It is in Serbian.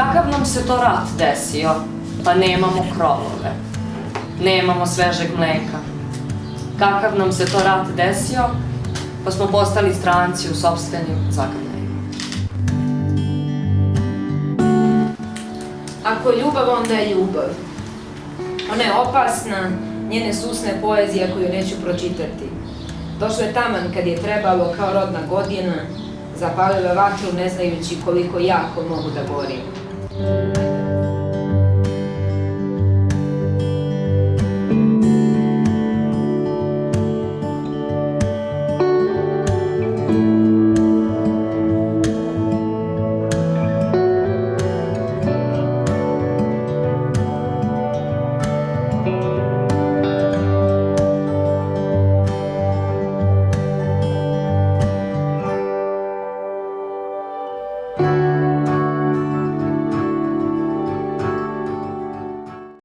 Kakav nam se to rat desio? Pa nemamo krovove, nemamo svežeg mleka. Kakav nam se to rat desio? Pa smo postali stranci u sopstvenim zagrljajima. Ako je ljubav, onda je ljubav. Ona je opasna, njene susne poezija koju neću pročitati. Došlo je taman kad je trebalo kao rodna godina, zapalila vatru ne znajući koliko jako mogu da gorim.